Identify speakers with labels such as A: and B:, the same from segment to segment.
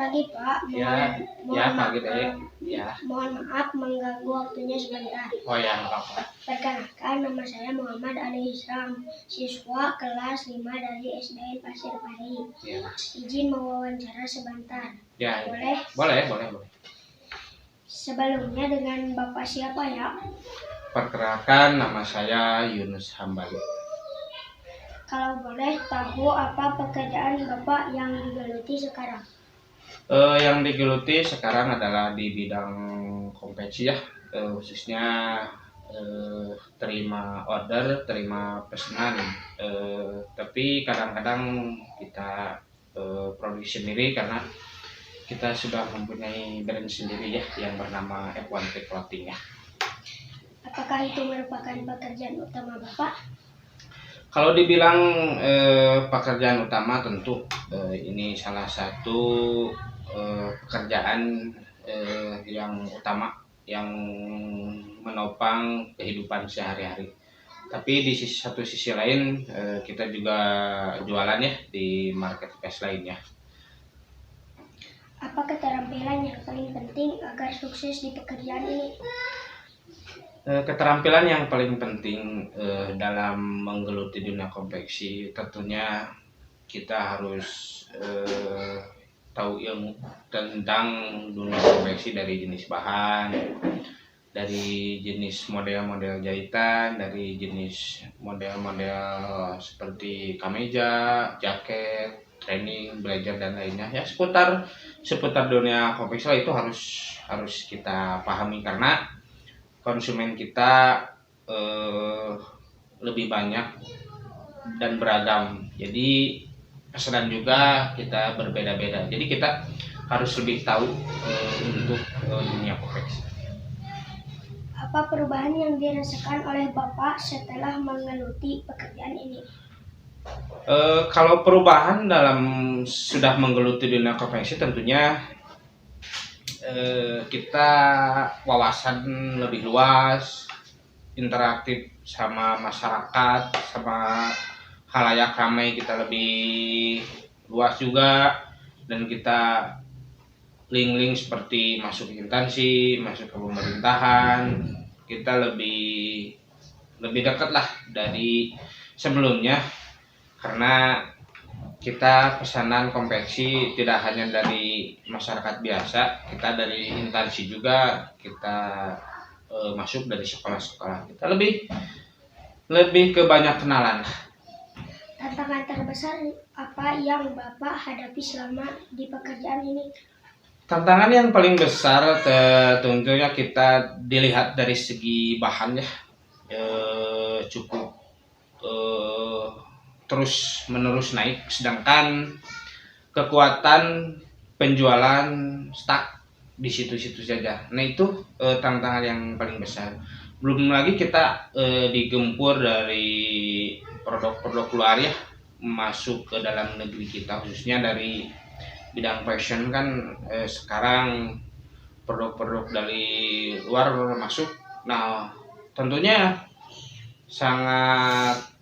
A: pagi Pak.
B: Ya pagi deh.
A: Mohon maaf mengganggu waktunya sebentar.
B: Oh ya, nggak apa-apa.
A: Perkenalkan, nama saya Muhammad Ali Islam, siswa kelas 5 dari SDN Pasir Pari.
B: Ya.
A: Izin mewawancara sebentar.
B: Ya.
A: Boleh?
B: Boleh.
A: Sebelumnya dengan Bapak siapa ya?
B: Perkenalkan, nama saya Yunus Hambali.
A: Kalau boleh tahu apa pekerjaan Bapak yang digeluti sekarang?
B: Yang digeluti sekarang adalah di bidang konveksi ya, khususnya terima order, terima pesanan. Tapi kadang-kadang kita produksi sendiri karena kita sudah mempunyai brand sendiri ya yang bernama F1T Clothing ya.
A: Apakah itu merupakan pekerjaan utama Bapak?
B: Kalau dibilang pekerjaan utama tentu ini salah satu pekerjaan yang utama yang menopang kehidupan sehari-hari. Tapi di satu sisi lain kita juga jualan ya di marketplace lainnya.
A: Apa keterampilan yang paling penting agar sukses di pekerjaan ini?
B: Keterampilan yang paling penting dalam menggeluti dunia konveksi tentunya kita harus tahu ilmu tentang dunia konveksi dari jenis bahan, dari jenis model-model jahitan, dari jenis model-model seperti kemeja, jaket, training, blazer dan lainnya ya seputar dunia konveksi itu harus kita pahami karena konsumen kita lebih banyak dan beragam. Jadi pesanan juga kita berbeda-beda. Jadi kita harus lebih tahu untuk dunia konveksi.
A: Apa perubahan yang dirasakan oleh Bapak setelah menggeluti pekerjaan ini?
B: Kalau perubahan dalam sudah menggeluti dunia konveksi tentunya kita wawasan lebih luas, interaktif sama masyarakat, sama khalayak ramai kita lebih luas juga, dan kita link seperti masuk instansi, masuk ke pemerintahan, kita lebih dekat lah dari sebelumnya karena kita pesanan konveksi tidak hanya dari masyarakat biasa, kita dari instansi juga, kita masuk dari sekolah-sekolah, kita lebih ke banyak kenalan.
A: Tantangan terbesar apa yang Bapak hadapi selama di pekerjaan ini?
B: Tantangan yang paling besar tentunya kita dilihat dari segi bahan ya, cukup terus menerus naik, sedangkan kekuatan penjualan stuck di situ-situ saja. Nah itu tantangan yang paling besar. Belum lagi kita digempur dari produk-produk luar ya masuk ke dalam negeri kita, khususnya dari bidang fashion kan sekarang produk-produk dari luar masuk. Nah tentunya sangat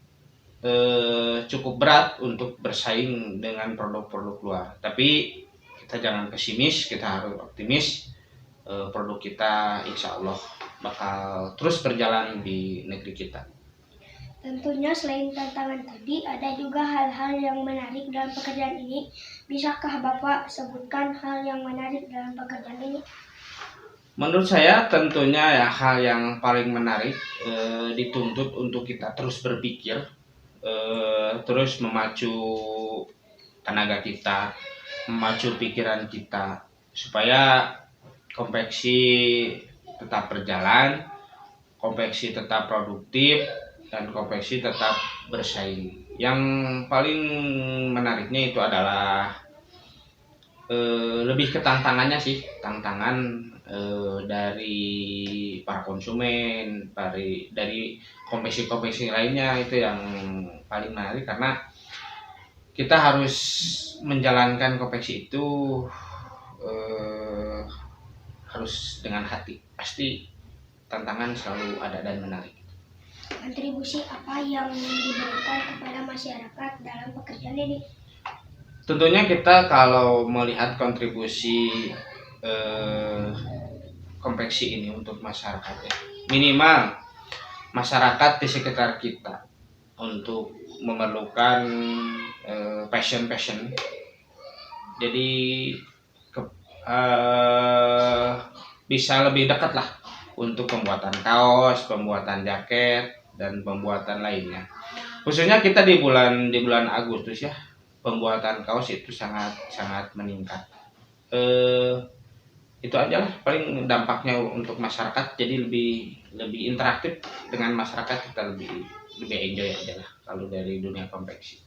B: cukup berat untuk bersaing dengan produk-produk luar. Tapi kita jangan pesimis, kita harus optimis. Produk kita insya Allah bakal terus berjalan di negeri kita.
A: Tentunya selain tantangan tadi, ada juga hal-hal yang menarik dalam pekerjaan ini. Bisakah Bapak sebutkan hal yang menarik dalam pekerjaan ini?
B: Menurut saya tentunya ya hal yang paling menarik dituntut untuk kita terus berpikir, terus memacu tenaga kita, memacu pikiran kita supaya konveksi tetap berjalan, konveksi tetap produktif, dan konveksi tetap bersaing. Yang paling menariknya itu adalah lebih ke tantangannya sih, tantangan dari para konsumen, dari konveksi lainnya, itu yang paling menarik karena kita harus menjalankan konveksi itu harus dengan hati. Pasti tantangan selalu ada dan menarik.
A: Kontribusi apa yang diberikan kepada masyarakat dalam pekerjaan ini?
B: Tentunya kita kalau melihat kontribusi konveksi ini untuk masyarakat ya, minimal masyarakat di sekitar kita untuk memerlukan passion. Jadi bisa lebih dekat lah untuk pembuatan kaos, pembuatan jaket, dan pembuatan lainnya. Khususnya kita di bulan Agustus ya, pembuatan kaos itu sangat meningkat. Itu aja lah paling dampaknya untuk masyarakat, jadi lebih interaktif dengan masyarakat, kita lebih enjoy aja lah kalau dari dunia konveksi.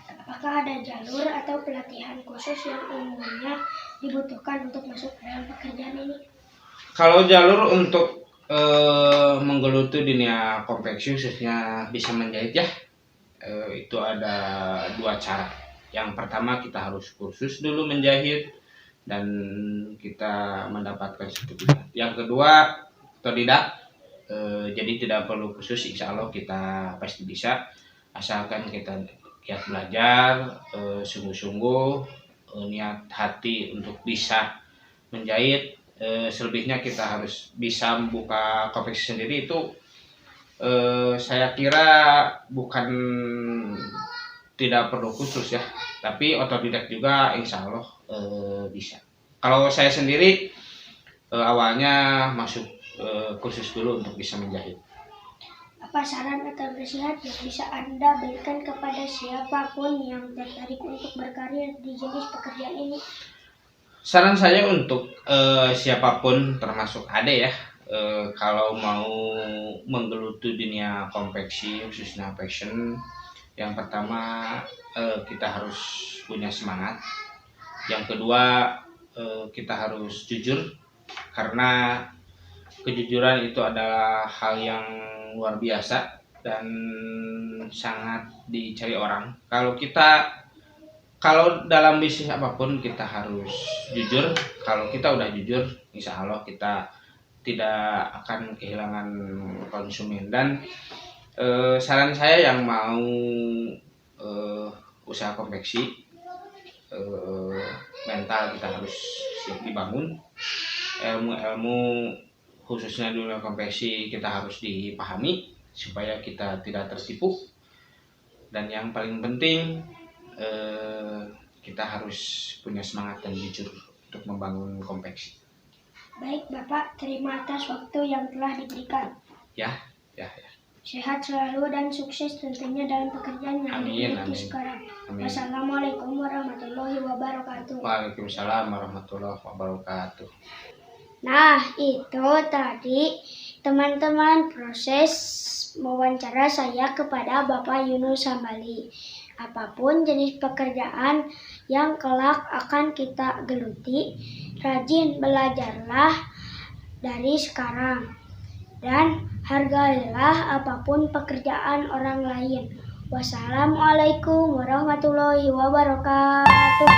A: Apakah ada jalur atau pelatihan khusus yang umumnya dibutuhkan untuk masuk ke dalam pekerjaan ini?
B: Kalau jalur untuk menggeluti dunia konveksi khususnya bisa menjahit ya, itu ada 2 cara. Yang pertama kita harus kursus dulu menjahit dan kita mendapatkan sertifikat. Yang kedua otodidak, jadi tidak perlu khusus, insya Allah kita pasti bisa asalkan kita giat belajar, sungguh-sungguh, niat hati untuk bisa menjahit. Selebihnya kita harus bisa membuka konveksi sendiri, itu saya kira bukan tidak perlu khusus ya, tapi otodidak juga insya Allah bisa. Kalau saya sendiri awalnya masuk kursus dulu untuk bisa menjahit.
A: Apa saran atau nasihat yang bisa Anda berikan kepada siapapun yang tertarik untuk berkarir di jenis pekerjaan ini?
B: Saran saya untuk siapapun termasuk Ade ya, kalau mau menggeluti dunia konveksi khususnya fashion, yang pertama kita harus punya semangat. Yang kedua kita harus jujur, karena kejujuran itu adalah hal yang luar biasa dan sangat dicari orang. Kalau dalam bisnis apapun kita harus jujur. Kalau kita udah jujur, insya Allah kita tidak akan kehilangan konsumen. Dan saran saya yang mau usaha konveksi, mental kita harus siap dibangun, ilmu khususnya dunia konveksi kita harus dipahami supaya kita tidak tertipu, dan yang paling penting kita harus punya semangat dan jujur untuk membangun konveksi.
A: Baik Bapak, terima atas waktu yang telah diberikan.
B: Ya.
A: Sehat selalu dan sukses tentunya dalam pekerjaan yang digeluti sekarang.
B: Amin.
A: Wassalamualaikum warahmatullahi wabarakatuh.
B: Waalaikumsalam warahmatullahi wabarakatuh.
A: Nah, itu tadi teman-teman proses wawancara saya kepada Bapak Yunus Hambali. Apapun jenis pekerjaan yang kelak akan kita geluti, rajin belajarlah dari sekarang. Dan hargailah apapun pekerjaan orang lain. Wassalamualaikum warahmatullahi wabarakatuh.